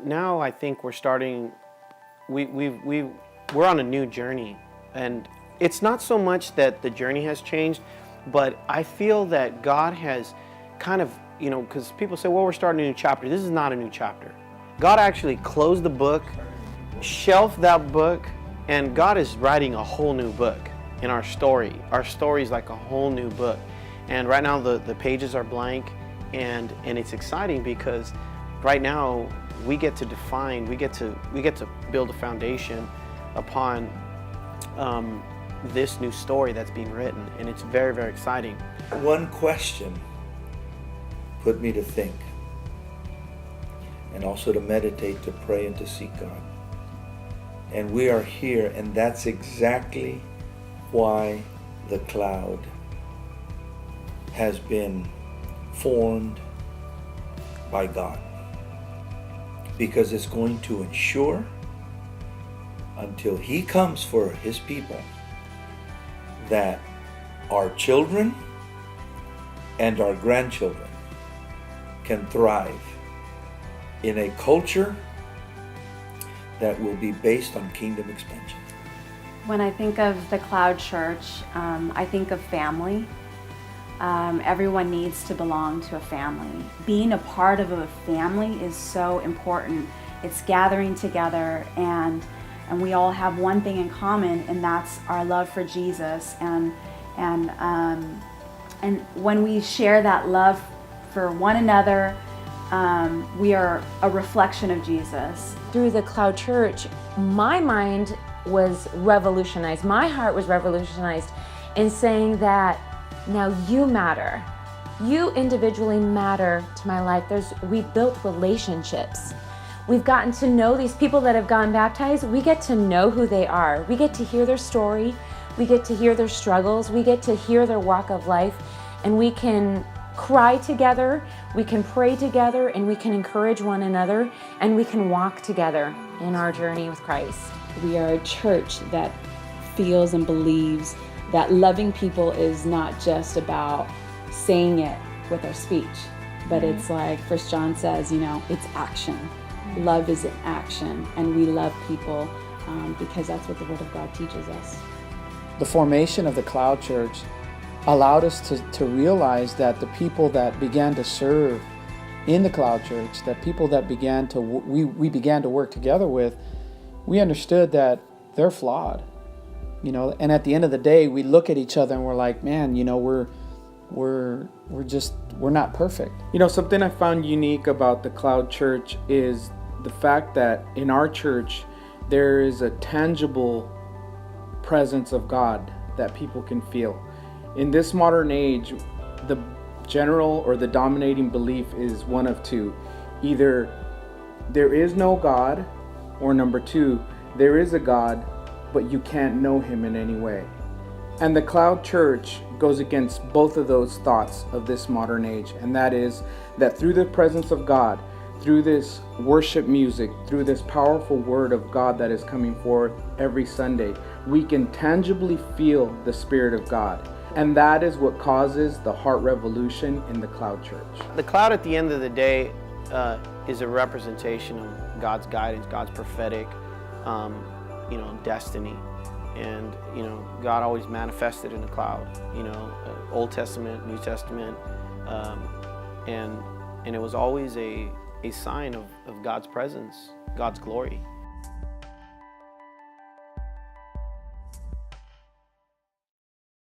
Now I think we're starting, we're on a new journey, and it's not so much that the journey has changed, but I feel that God has kind of, because people say, well, we're starting a new chapter. This is not a new chapter. God actually closed the book, shelved that book, and God is writing a whole new book in our story. Our story is like a whole new book. And right now the pages are blank, and it's exciting because right now we get to define, we get to build a foundation upon this new story that's being written, and it's very, very exciting. One question put me to think, and also to meditate, to pray, and to seek God. And we are here, and that's exactly why the cloud has been formed by God. Because it's going to ensure, until He comes for His people, that our children and our grandchildren can thrive in a culture that will be based on kingdom expansion. When I think of the Cloud Church, I think of family. Everyone needs to belong to a family. Being a part of a family is so important. It's gathering together, and we all have one thing in common, and that's our love for Jesus. And when we share that love for one another, we are a reflection of Jesus. Through the Cloud Church, my mind was revolutionized. My heart was revolutionized in saying that now you matter. You individually matter to my life. We've built relationships. We've gotten to know these people that have gotten baptized. We get to know who they are. We get to hear their story. We get to hear their struggles. We get to hear their walk of life, and we can cry together, we can pray together, and we can encourage one another, and we can walk together in our journey with Christ. We are a church that feels and believes that loving people is not just about saying it with our speech, but it's like 1 John says, it's action. Love is an action, and we love people because that's what the Word of God teaches us. The formation of the Cloud Church allowed us to realize that the people that began to serve in the Cloud Church, that people that we began to work together with, we understood that they're flawed, and at the end of the day, we look at each other and we're like, man, we're not perfect. Something I found unique about the Cloud Church is the fact that in our church, there is a tangible presence of God that people can feel. In this modern age, the general or the dominating belief is one of two. Either there is no God, or number two, there is a God, but you can't know Him in any way. And the Cloud Church goes against both of those thoughts of this modern age, and that is that through the presence of God, through this worship music, through this powerful word of God that is coming forth every Sunday, we can tangibly feel the Spirit of God. And that is what causes the heart revolution in the Cloud Church. The cloud, at the end of the day, is a representation of God's guidance, God's prophetic, destiny. And, God always manifested in the cloud, Old Testament, New Testament. And it was always a sign of God's presence, God's glory.